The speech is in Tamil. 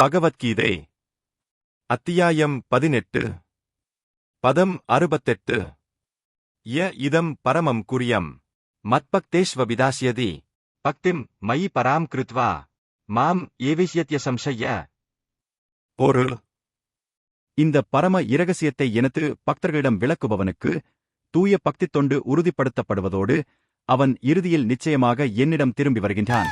பகவத்கீதை அத்தியாயம் 18 பதம் 68 ய இதம் பரமம் குறியம் மத்பக்தேஷ்வபிதாஸ்யதி பக்திம் மயி பராம் கிருத்வா மாம் ஏவிஷ்யத்ய சம்சய. பொருள்: இந்த பரம இரகசியத்தை எனது பக்தர்களிடம் விளக்குபவனுக்கு தூய பக்தித் தொண்டு உறுதிப்படுத்தப்படுவதோடு அவன் இறுதியில் நிச்சயமாக என்னிடம் திரும்பி வருகின்றான்.